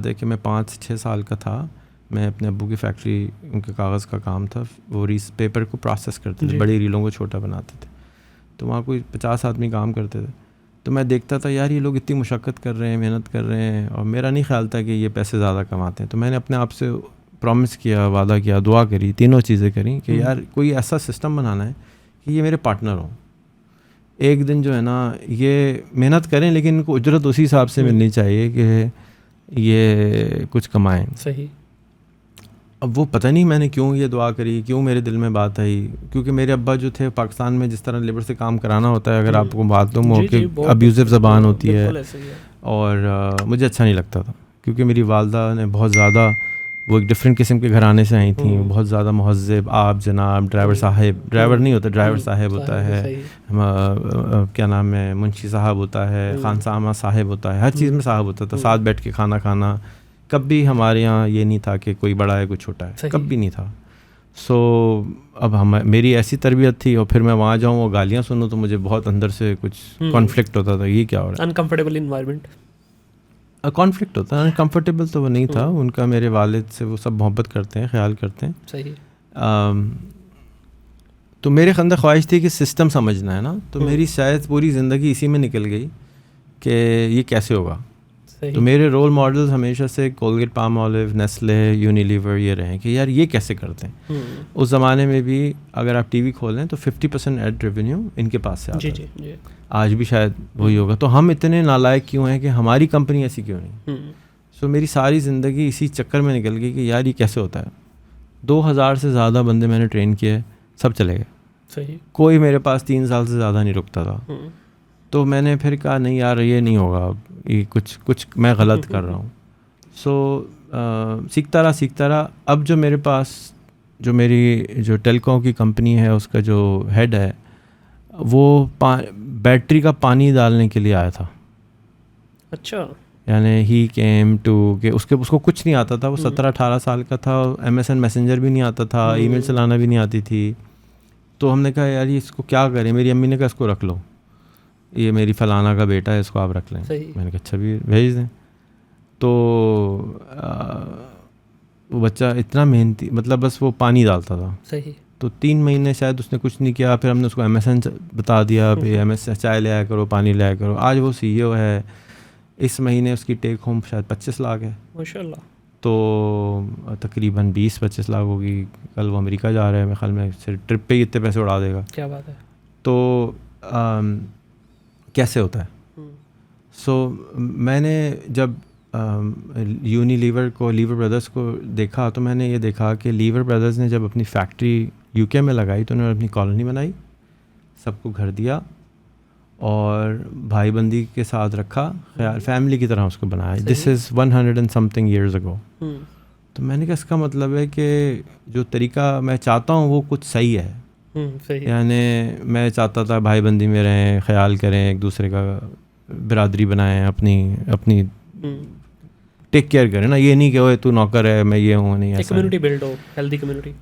याद है कि मैं 5-6 साल का था, मैं अपने अब्बू की फैक्ट्री, उनके कागज़ का काम था, वो रीस पेपर को प्रोसेस करते थे, बड़ी रीलों को छोटा बनाते थे, तो वहाँ कोई 50 आदमी काम करते थे। तो मैं देखता था यार ये लोग इतनी मुशक्क़त कर रहे हैं, मेहनत कर रहे हैं, और मेरा नहीं ख्याल था कि ये पैसे ज़्यादा कमाते हैं। तो मैंने अपने आप से प्रॉमिस किया, वादा किया, दुआ करी, तीनों चीज़ें करी कि यार कोई ऐसा सिस्टम बनाना है कि ये मेरे पार्टनर हों। एक दिन जो है ना ये मेहनत करें, लेकिन इनको उजरत उसी हिसाब से मिलनी चाहिए कि ये कुछ कमाएं। सही। अब वो पता नहीं मैंने क्यों ये दुआ करी, क्यों मेरे दिल में बात आई, क्योंकि मेरे अब्बा जो थे पाकिस्तान में जिस तरह लेबर से काम कराना होता है, अगर आपको मालूम हो कि अब्यूज़िव ज़बान होती है, और मुझे अच्छा नहीं लगता था, क्योंकि मेरी वालदा ने बहुत ज़्यादा, वो एक डिफरेंट किस्म के घराने से आई थी, बहुत ज़्यादा महज़्ज़ब, आप जनाब, ड्राइवर साहब, ड्राइवर नहीं होता, ड्राइवर साहब होता है, क्या नाम है, मुंशी साहब होता है, खानसामा साहब होता है, हर चीज़ में साहब होता था, साथ बैठ के खाना खाना। कभी हमारे यहाँ ये नहीं था कि कोई बड़ा है कोई छोटा है, कभी नहीं था। सो अब मेरी ऐसी तरबियत थी, और फिर मैं वहाँ जाऊँ और गालियाँ सुनूँ तो मुझे बहुत अंदर से कुछ कॉन्फ्लिक्ट होता था, ये क्या हो रहा है, अनकंफर्टेबल इन्वायरमेंट, कॉन्फ्लिक्ट होता है। अनकम्फर्टेबल तो वो नहीं था, उनका मेरे वालिद से वो सब मोहब्बत करते हैं, ख्याल करते हैं। सही। तो मेरे अंदर ख्वाहिश थी कि सिस्टम समझना है ना, तो मेरी शायद पूरी ज़िंदगी इसी में निकल गई कि ये कैसे होगा। तो मेरे रोल मॉडल्स हमेशा से Colgate, palm olive, Nestle, Unilever ये रहे कि यार ये कैसे करते हैं। उस ज़माने में भी अगर आप टीवी खोलें तो 50% एड रेवेन्यू इनके पास से आता है। आज भी शायद वही होगा। तो हम इतने नालायक क्यों हैं कि हमारी कंपनी ऐसी क्यों नहीं। सो मेरी सारी ज़िंदगी इसी चक्कर में निकल गई कि यार ये कैसे होता है। 2000 से ज़्यादा बंदे मैंने ट्रेन किए, सब चले गए। सही। कोई मेरे पास 3 साल से ज़्यादा नहीं रुकता था। तो मैंने फिर कहा नहीं यार ये नहीं होगा, ये कुछ मैं गलत कर रहा हूँ। सो सीखता रहा। अब जो मेरे पास जो टेलकॉम की कंपनी है उसका जो हेड है वो बैटरी का पानी डालने के लिए आया था। अच्छा। यानी ही केम टू के उसको कुछ नहीं आता था। वो 17-18 साल का था। MSN मैसेंजर भी नहीं आता था, ईमेल चलाना भी नहीं आती थी। तो हमने कहा यार ये इसको क्या करें। मेरी अम्मी ने कहा इसको रख लो, ये मेरी फलाना का बेटा है, इसको आप रख लें। मैंने कहा अच्छा भी भेज दें। तो वो बच्चा इतना मेहनती, मतलब बस वो पानी डालता था। सही। तो 3 महीने शायद उसने कुछ नहीं किया। फिर हमने उसको MSN बता दिया, भाई MSN चाय ले आया करो, पानी ले आया करो। आज वो CEO है। इस महीने उसकी टेक होम शायद 25 लाख है माशाल्लाह। तो तकरीबन 20-25 लाख होगी। कल वो अमेरिका जा रहा है, मेरे ख्याल में सिर्फ ट्रिप पे ही इतने पैसे उड़ा देगा। क्या बात है। तो कैसे होता है। सो मैंने जब यूनिलीवर को, लीवर ब्रदर्स को देखा तो मैंने ये देखा कि लीवर ब्रदर्स ने जब अपनी फैक्ट्री UK में लगाई तो उन्होंने अपनी कॉलोनी बनाई, सबको घर दिया और भाईबंदी के साथ रखा, फैमिली की तरह उसको बनाया। This is 100 and something years ago। तो मैंने कहा इसका मतलब है कि जो तरीका मैं चाहता हूँ वो कुछ सही है। यानी मैं चाहता था भाईबंदी में रहें, ख्याल करें, एक दूसरे का बिरादरी बनाएं, अपनी टेक केयर करें ना। ये नहीं कि ओए तू नौकर है मैं ये हूँ, नहीं ऐसा। कम्युनिटी बिल्ड हो, हेल्दी कम्युनिटी।